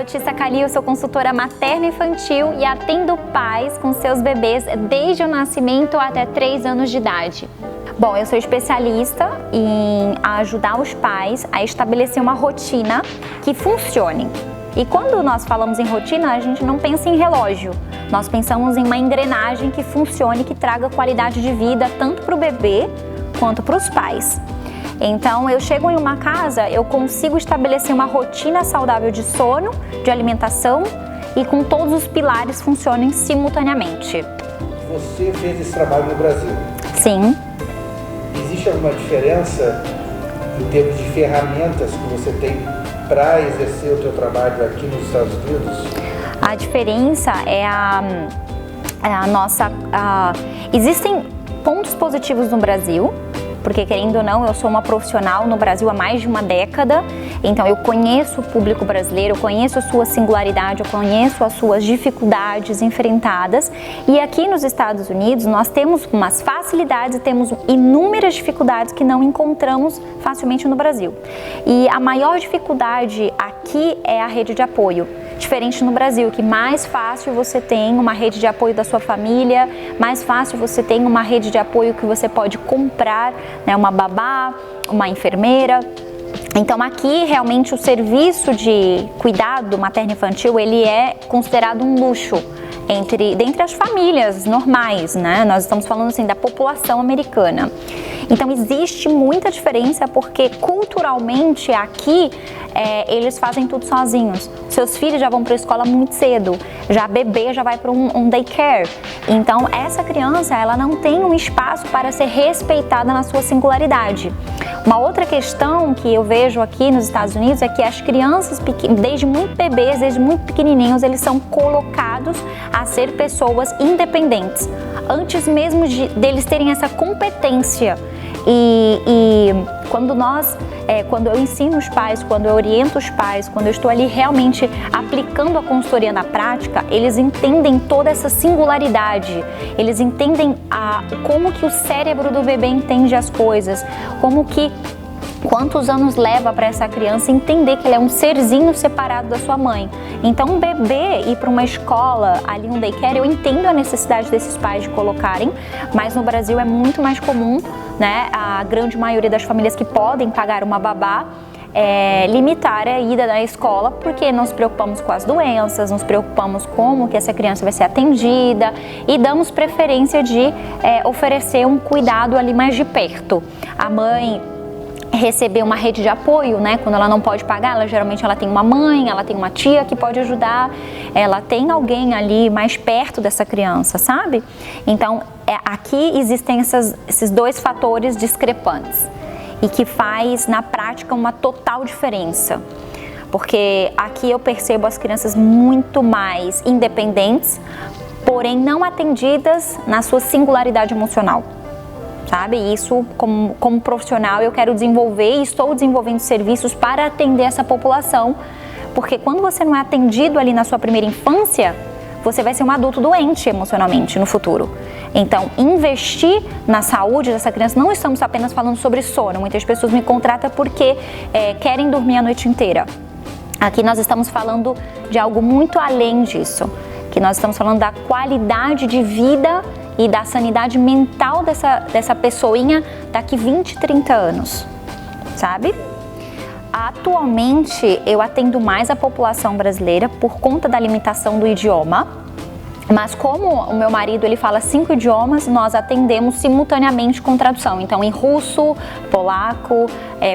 sou Tissa Calil, sou consultora materno-infantil e atendo pais com seus bebês desde o nascimento até 3 anos de idade. Bom, eu sou especialista em ajudar os pais a estabelecer uma rotina que funcione. E quando nós falamos em rotina, a gente não pensa em relógio. Nós pensamos em uma engrenagem que funcione, que traga qualidade de vida tanto para o bebê quanto para os pais. Então, eu chego em uma casa, eu consigo estabelecer uma rotina saudável de sono, de alimentação e com todos os pilares funcionem simultaneamente. Você fez esse trabalho no Brasil? Sim. Existe alguma diferença em termos de ferramentas que você tem para exercer o seu trabalho aqui nos Estados Unidos? A diferença é existem pontos positivos no Brasil, porque querendo ou não, eu sou uma profissional no Brasil há mais de uma década, então eu conheço o público brasileiro, eu conheço a sua singularidade, eu conheço as suas dificuldades enfrentadas, e aqui nos Estados Unidos nós temos umas facilidades e temos inúmeras dificuldades que não encontramos facilmente no Brasil. E a maior dificuldade aqui é a rede de apoio. Diferente no Brasil, que mais fácil você tem uma rede de apoio da sua família, mais fácil você tem uma rede de apoio que você pode comprar, né, uma babá, uma enfermeira. Então aqui realmente o serviço de cuidado materno-infantil, ele é considerado um luxo dentre as famílias normais, né? Nós estamos falando assim da população americana. Então existe muita diferença porque culturalmente aqui eles fazem tudo sozinhos. Seus filhos já vão para a escola muito cedo, já bebê já vai para um daycare. Então essa criança ela não tem um espaço para ser respeitada na sua singularidade. Uma outra questão que eu vejo aqui nos Estados Unidos é que as crianças, desde muito bebês, desde muito pequenininhos, eles são colocados a ser pessoas independentes, antes mesmo deles terem essa competência. E quando eu ensino os pais, quando eu oriento os pais, quando eu estou ali realmente aplicando a consultoria na prática, eles entendem toda essa singularidade, eles entendem como que o cérebro do bebê entende as coisas, quantos anos leva para essa criança entender que ele é um serzinho separado da sua mãe. Então um bebê ir para uma escola, ali um daycare, eu entendo a necessidade desses pais de colocarem, mas no Brasil é muito mais comum, né, a grande maioria das famílias que podem pagar uma babá, limitar a ida da escola, porque nos preocupamos com as doenças, nos preocupamos como que essa criança vai ser atendida e damos preferência de oferecer um cuidado ali mais de perto. A mãe receber uma rede de apoio, né? Quando ela não pode pagar, geralmente ela tem uma mãe, ela tem uma tia que pode ajudar, ela tem alguém ali mais perto dessa criança, sabe? Então, aqui existem esses dois fatores discrepantes e que faz, na prática, uma total diferença. Porque aqui eu percebo as crianças muito mais independentes, porém não atendidas na sua singularidade emocional. Sabe? Isso, como profissional, eu quero desenvolver e estou desenvolvendo serviços para atender essa população, porque quando você não é atendido ali na sua primeira infância, você vai ser um adulto doente emocionalmente no futuro. Então, investir na saúde dessa criança, não estamos apenas falando sobre sono, muitas pessoas me contratam porque querem dormir a noite inteira. Aqui nós estamos falando de algo muito além disso, que nós estamos falando da qualidade de vida e da sanidade mental dessa pessoinha daqui 20, 30 anos, sabe? Atualmente, eu atendo mais a população brasileira por conta da limitação do idioma, mas como o meu marido ele fala 5 idiomas, nós atendemos simultaneamente com tradução. Então, em russo, polaco,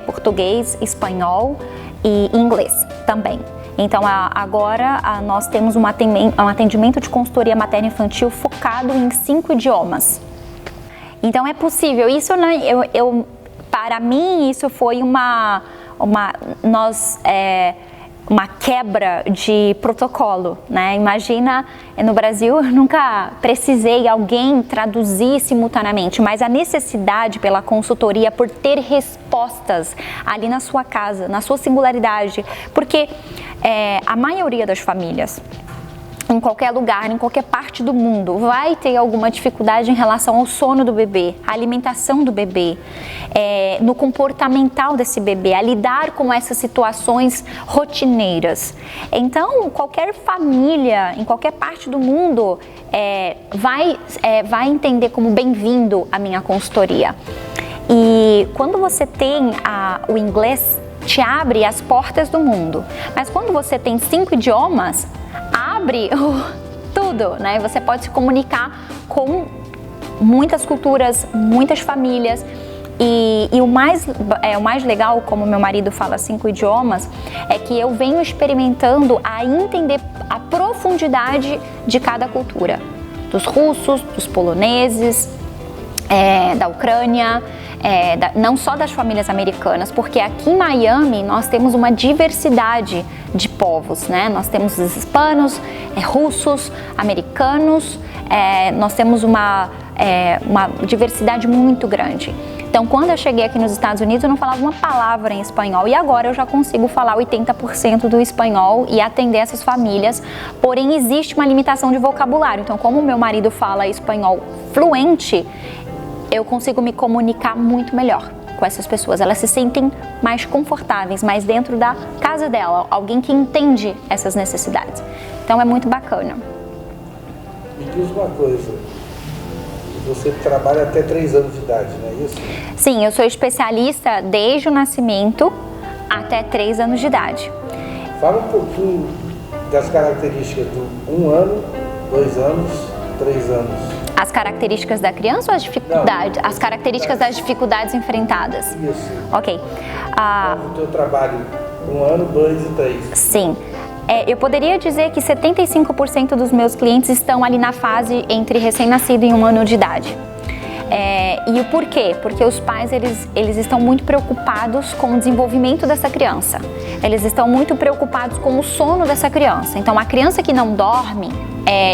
português, espanhol e inglês também. Então, agora nós temos um atendimento de consultoria materno-infantil focado em 5 idiomas. Então, é possível. Isso para mim, isso foi uma quebra de protocolo, né? Imagina, no Brasil eu nunca precisei alguém traduzir simultaneamente, mas a necessidade pela consultoria, por ter respostas ali na sua casa, na sua singularidade, porque a maioria das famílias, em qualquer lugar, em qualquer parte do mundo, vai ter alguma dificuldade em relação ao sono do bebê, à alimentação do bebê, no comportamental desse bebê, a lidar com essas situações rotineiras. Então, qualquer família, em qualquer parte do mundo, vai entender como bem-vindo a minha consultoria. E quando você tem o inglês, te abre as portas do mundo. Mas quando você tem 5 idiomas, abre tudo, né? Você pode se comunicar com muitas culturas, muitas famílias. E o mais legal, como meu marido fala 5 idiomas, é que eu venho experimentando a entender a profundidade de cada cultura. Dos russos, dos poloneses, da Ucrânia, não só das famílias americanas, porque aqui em Miami nós temos uma diversidade de povos, né? Nós temos os hispanos, russos, americanos, nós temos uma diversidade muito grande. Então, quando eu cheguei aqui nos Estados Unidos, eu não falava uma palavra em espanhol e agora eu já consigo falar 80% do espanhol e atender essas famílias, porém existe uma limitação de vocabulário. Então, como o meu marido fala espanhol fluente, eu consigo me comunicar muito melhor com essas pessoas. Elas se sentem mais confortáveis, mais dentro da casa dela, alguém que entende essas necessidades. Então é muito bacana. Me diz uma coisa, você trabalha até 3 anos de idade, não é isso? Sim, eu sou especialista desde o nascimento até 3 anos de idade. Fala um pouquinho das características do 1 ano, 2 anos, 3 anos. As características da criança ou as dificuldades? As características das dificuldades enfrentadas. Isso. Ok. O teu trabalho, 1 ano, 2 e 3. Sim. Eu poderia dizer que 75% dos meus clientes estão ali na fase entre recém-nascido e 1 ano de idade. E o porquê? Porque os pais, eles estão muito preocupados com o desenvolvimento dessa criança. Eles estão muito preocupados com o sono dessa criança. Então, a criança que não dorme,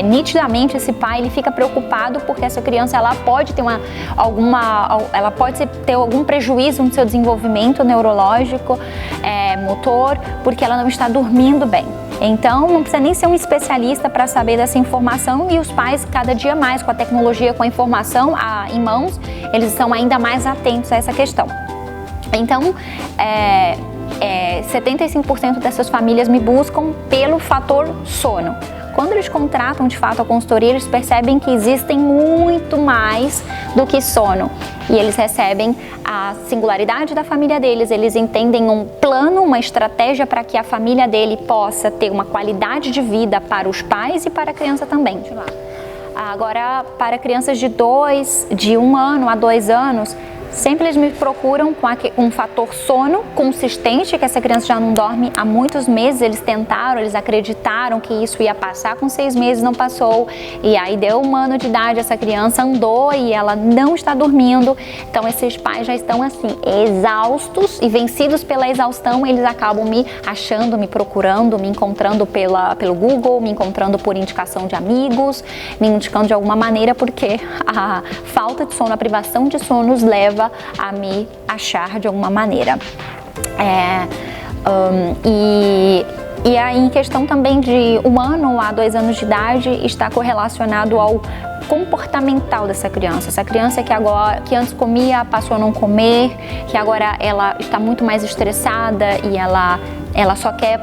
nitidamente esse pai ele fica preocupado porque essa criança ela pode ter ter algum prejuízo no seu desenvolvimento neurológico, motor, porque ela não está dormindo bem. Então, não precisa nem ser um especialista para saber dessa informação e os pais, cada dia mais, com a tecnologia, com a informação em mãos, eles estão ainda mais atentos a essa questão. Então, 75% dessas famílias me buscam pelo fator sono. Quando eles contratam de fato a consultoria, eles percebem que existem muito mais do que sono. E eles recebem a singularidade da família deles, eles entendem um plano, uma estratégia para que a família dele possa ter uma qualidade de vida para os pais e para a criança também. Agora, para crianças de 1 ano a 2 anos, sempre eles me procuram com um fator sono consistente, que essa criança já não dorme há muitos meses. Eles tentaram, eles acreditaram que isso ia passar, com 6 meses não passou. E aí deu 1 ano de idade, essa criança andou e ela não está dormindo. Então esses pais já estão assim, exaustos e vencidos pela exaustão. Eles acabam me achando, me procurando, me encontrando pelo Google, me encontrando por indicação de amigos, me indicando de alguma maneira, porque a falta de sono, a privação de sono nos leva a me achar de alguma maneira. E aí, em questão também de 1 ano a 2 anos de idade, está correlacionado ao comportamental dessa criança. Essa criança que antes comia, passou a não comer, que agora ela está muito mais estressada e ela só quer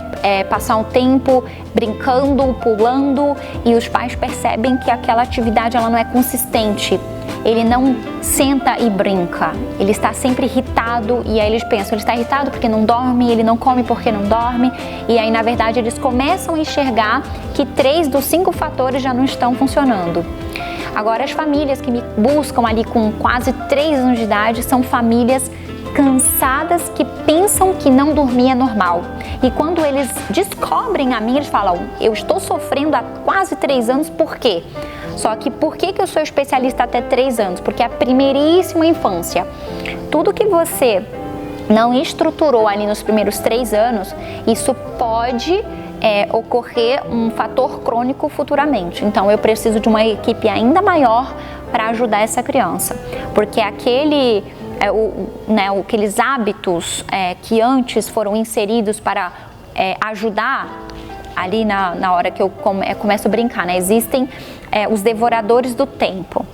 passar um tempo brincando, pulando, e os pais percebem que aquela atividade ela não é consistente. Ele não senta e brinca, ele está sempre irritado, e aí eles pensam, ele está irritado porque não dorme, ele não come porque não dorme, e aí na verdade eles começam a enxergar que 3 dos 5 fatores já não estão funcionando. Agora, as famílias que me buscam ali com quase 3 anos de idade são famílias cansadas que pensam que não dormir é normal. E quando eles descobrem a mim, eles falam, eu estou sofrendo há quase 3 anos, por quê? Só que por que eu sou especialista até 3 anos? Porque a primeiríssima infância, tudo que você não estruturou ali nos primeiros 3 anos, isso pode ocorrer um fator crônico futuramente. Então eu preciso de uma equipe ainda maior para ajudar essa criança, porque aqueles hábitos que antes foram inseridos para ajudar ali na hora que eu começo a brincar, né? Existem os devoradores do tempo.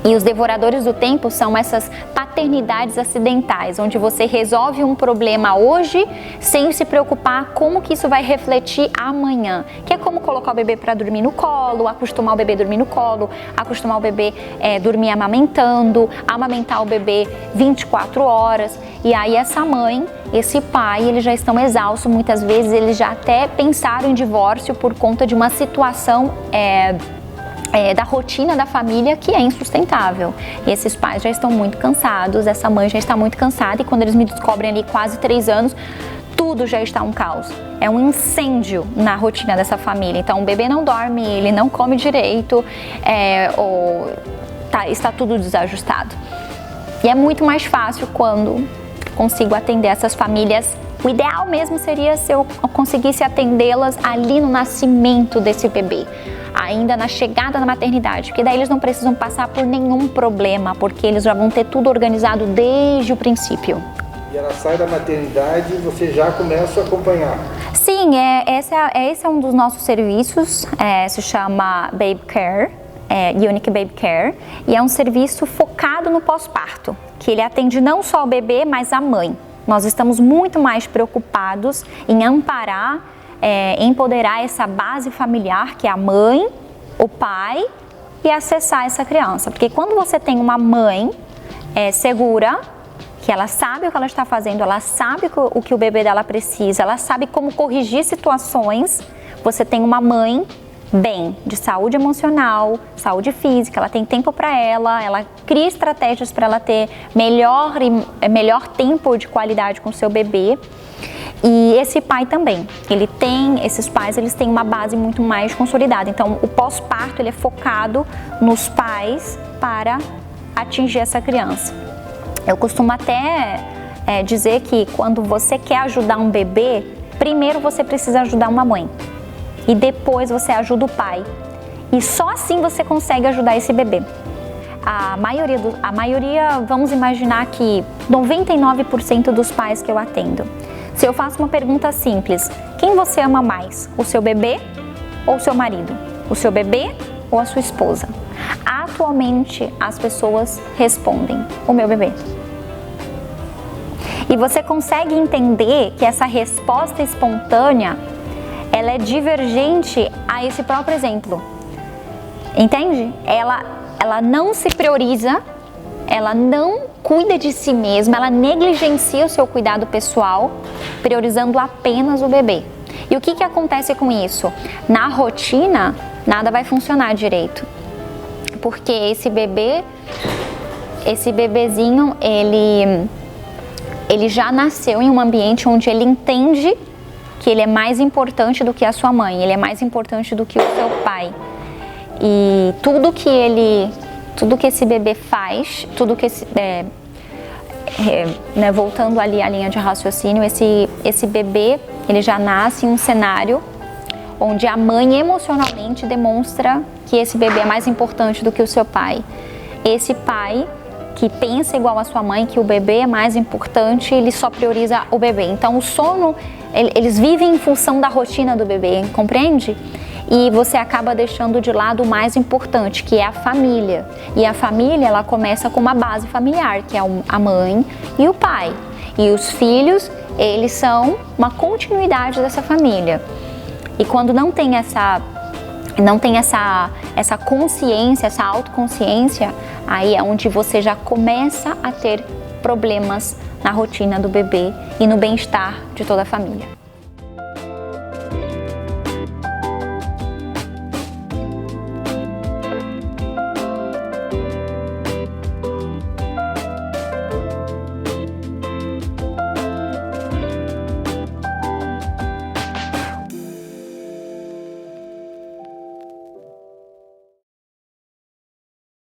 E os devoradores do tempo são essas paternidades acidentais, onde você resolve um problema hoje sem se preocupar como que isso vai refletir amanhã. Que é como colocar o bebê para dormir no colo, acostumar o bebê a dormir no colo, acostumar o bebê a dormir amamentando, amamentar o bebê 24 horas. E aí essa mãe, esse pai, eles já estão exaustos, muitas vezes eles já até pensaram em divórcio por conta de uma situação da rotina da família que é insustentável. E esses pais já estão muito cansados, essa mãe já está muito cansada e quando eles me descobrem ali quase 3 anos, tudo já está um caos. É um incêndio na rotina dessa família. Então o bebê não dorme, ele não come direito, está tudo desajustado. E é muito mais fácil quando consigo atender essas famílias. O ideal mesmo seria se eu conseguisse atendê-las ali no nascimento desse bebê, ainda na chegada da maternidade, porque daí eles não precisam passar por nenhum problema, porque eles já vão ter tudo organizado desde o princípio. E ela sai da maternidade e você já começa a acompanhar? Sim, esse é um dos nossos serviços, se chama Baby Care, Unique Baby Care, e é um serviço focado no pós-parto, que ele atende não só o bebê, mas a mãe. Nós estamos muito mais preocupados em amparar, empoderar essa base familiar, que é a mãe, o pai, e acessar essa criança. Porque quando você tem uma mãe segura, que ela sabe o que ela está fazendo, ela sabe o que o bebê dela precisa, ela sabe como corrigir situações, você tem uma mãe bem, de saúde emocional, saúde física, ela tem tempo para ela cria estratégias para ela ter melhor tempo de qualidade com o seu bebê. E esse pai também, esses pais, eles têm uma base muito mais consolidada. Então, o pós-parto, ele é focado nos pais para atingir essa criança. Eu costumo até dizer que quando você quer ajudar um bebê, primeiro você precisa ajudar uma mãe. E depois você ajuda o pai. E só assim você consegue ajudar esse bebê. A maioria, vamos imaginar que 99% dos pais que eu atendo, se eu faço uma pergunta simples, quem você ama mais? O seu bebê ou o seu marido? O seu bebê ou a sua esposa? Atualmente as pessoas respondem, o meu bebê. E você consegue entender que essa resposta espontânea, ela é divergente a esse próprio exemplo. Entende? Ela não se prioriza, ela não cuida de si mesma, ela negligencia o seu cuidado pessoal, priorizando apenas o bebê. E o que acontece com isso? Na rotina, nada vai funcionar direito. Porque esse bebezinho, ele já nasceu em um ambiente onde ele entende que ele é mais importante do que a sua mãe, ele é mais importante do que o seu pai. E tudo que esse bebê faz, voltando ali à linha de raciocínio, esse bebê, ele já nasce em um cenário onde a mãe emocionalmente demonstra que esse bebê é mais importante do que o seu pai. Esse pai que pensa igual a sua mãe, que o bebê é mais importante, ele só prioriza o bebê. Então o sono, eles vivem em função da rotina do bebê, compreende? E você acaba deixando de lado o mais importante, que é a família. E a família, ela começa com uma base familiar, que é a mãe e o pai. E os filhos, eles são uma continuidade dessa família. E quando não tem essa consciência, essa autoconsciência, aí é onde você já começa a ter problemas na rotina do bebê e no bem-estar de toda a família.